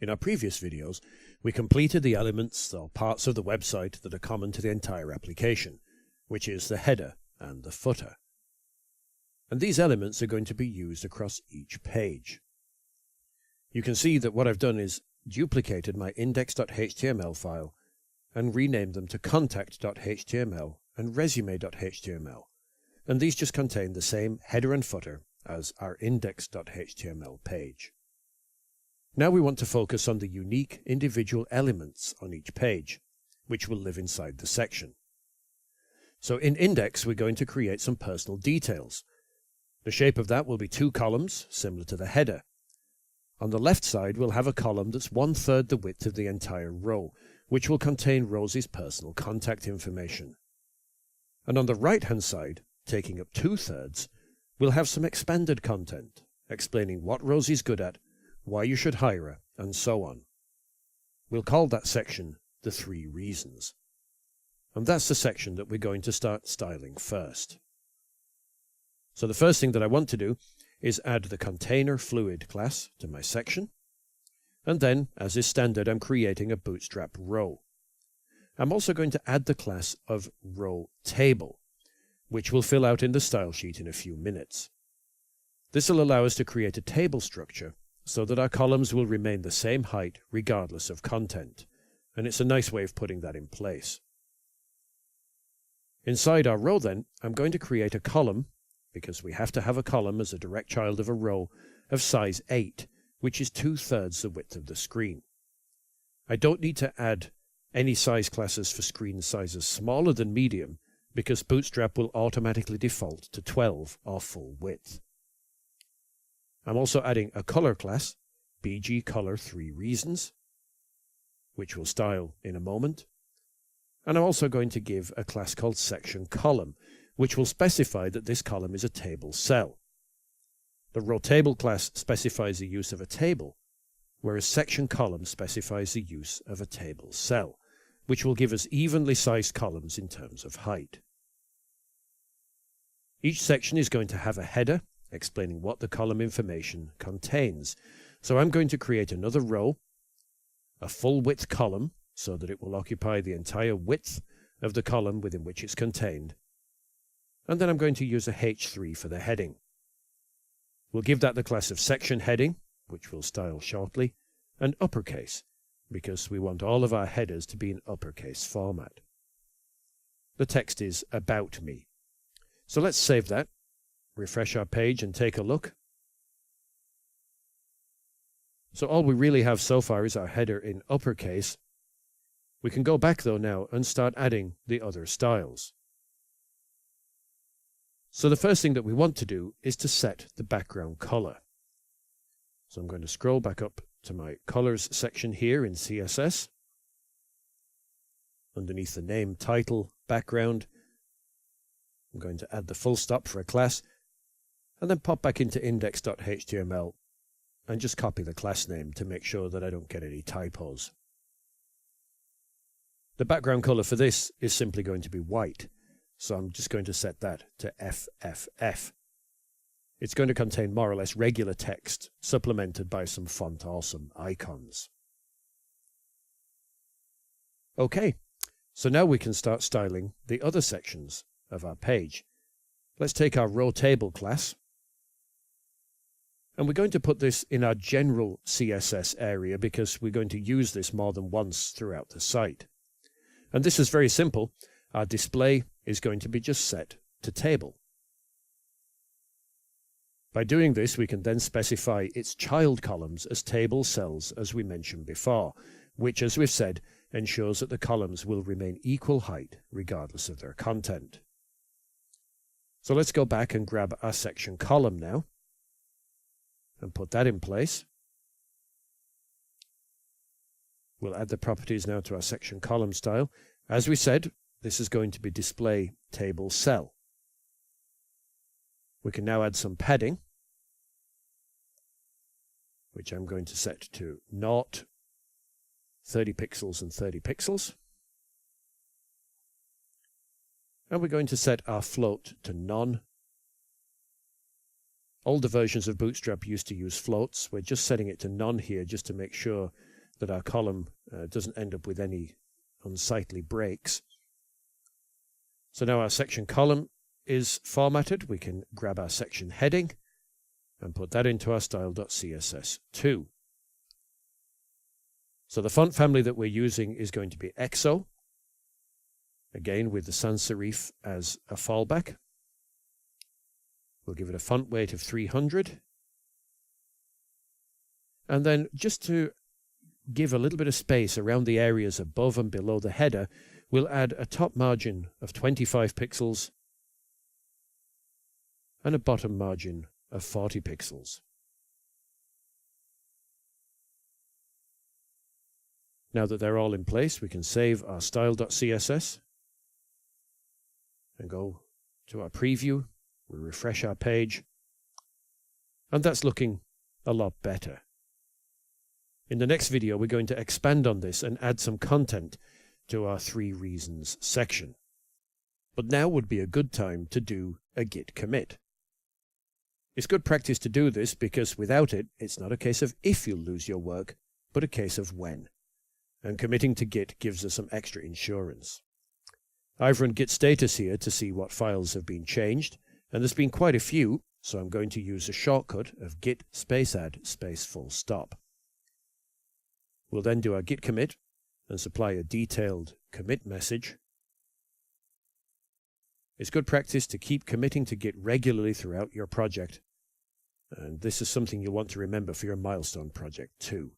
In our previous videos, we completed the elements or parts of the website that are common to the entire application, which is the header and the footer. And these elements are going to be used across each page. You can see that what I've done is duplicated my index.html file and renamed them to contact.html and resume.html. And these just contain the same header and footer as our index.html page. Now we want to focus on the unique individual elements on each page, which will live inside the section. So in index, we're going to create some personal details. The shape of that will be 2 columns, similar to the header. On the left side, we'll have a column that's 1/3 the width of the entire row, which will contain Rosie's personal contact information. And on the right-hand side, taking up 2/3, we'll have some expanded content, explaining what Rosie's good at, why you should hire her, and so on. We'll call that section the 3 reasons. And that's the section that we're going to start styling first. So the first thing that I want to do is add the container fluid class to my section. And then, as is standard, I'm creating a bootstrap row. I'm also going to add the class of row table, which we'll fill out in the style sheet in a few minutes. This will allow us to create a table structure so that our columns will remain the same height regardless of content, and it's a nice way of putting that in place. Inside our row then, I'm going to create a column, because we have to have a column as a direct child of a row, of size 8, which is 2/3 the width of the screen. I don't need to add any size classes for screen sizes smaller than medium, because Bootstrap will automatically default to 12 or full width. I'm also adding a color class, bgcolor 3 reasons, which we'll style in a moment. And I'm also going to give a class called section column, which will specify that this column is a table cell. The row table class specifies the use of a table, whereas section column specifies the use of a table cell, which will give us evenly sized columns in terms of height. Each section is going to have a header explaining what the column information contains. So I'm going to create another row, a full width column, so that it will occupy the entire width of the column within which it's contained. And then I'm going to use a H3 for the heading. We'll give that the class of section heading, which we'll style shortly, and uppercase, because we want all of our headers to be in uppercase format. The text is about me. So let's save that, refresh our page and take a look. So all we really have so far is our header in uppercase. We can go back though now and start adding the other styles. So the first thing that we want to do is to set the background color. So I'm going to scroll back up to my colors section here in CSS. Underneath the name, title, background, I'm going to add the full stop for a class, and then pop back into index.html and just copy the class name to make sure that I don't get any typos. The background color for this is simply going to be white, so I'm just going to set that to FFF. It's going to contain more or less regular text, supplemented by some font awesome icons. Okay, so now we can start styling the other sections of our page. Let's take our row table class, and we're going to put this in our general CSS area because we're going to use this more than once throughout the site. And this is very simple. Our display is going to be just set to table. By doing this, we can then specify its child columns as table cells, as we mentioned before, which, as we've said, ensures that the columns will remain equal height regardless of their content. So let's go back and grab our section column now and put that in place. We'll add the properties now to our section column style. As we said, this is going to be display table cell. We can now add some padding, which I'm going to set to 0, 30 pixels and 30 pixels. And we're going to set our float to none Older versions of Bootstrap used to use floats. We're just setting it to none here just to make sure that our column doesn't end up with any unsightly breaks. So now our section column is formatted. We can grab our section heading and put that into our style.css too. So the font family that we're using is going to be EXO, again with the sans serif as a fallback. We'll give it a font weight of 300. And then just to give a little bit of space around the areas above and below the header, we'll add a top margin of 25 pixels and a bottom margin of 40 pixels. Now that they're all in place, we can save our style.css and go to our preview. We'll refresh our page, and that's looking a lot better. In the next video, we're going to expand on this and add some content to our 3 reasons section. But now would be a good time to do a git commit. It's good practice to do this because without it, it's not a case of if you'll lose your work, but a case of when. And committing to Git gives us some extra insurance. I've run git status here to see what files have been changed, and there's been quite a few, so I'm going to use a shortcut of git space add space full stop. We'll then do our git commit and supply a detailed commit message. It's good practice to keep committing to Git regularly throughout your project, and this is something you'll want to remember for your milestone project too.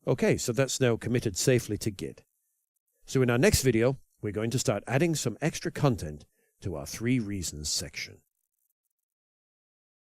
Okay, so that's now committed safely to Git. So in our next video, we're going to start adding some extra content to our 3 reasons section.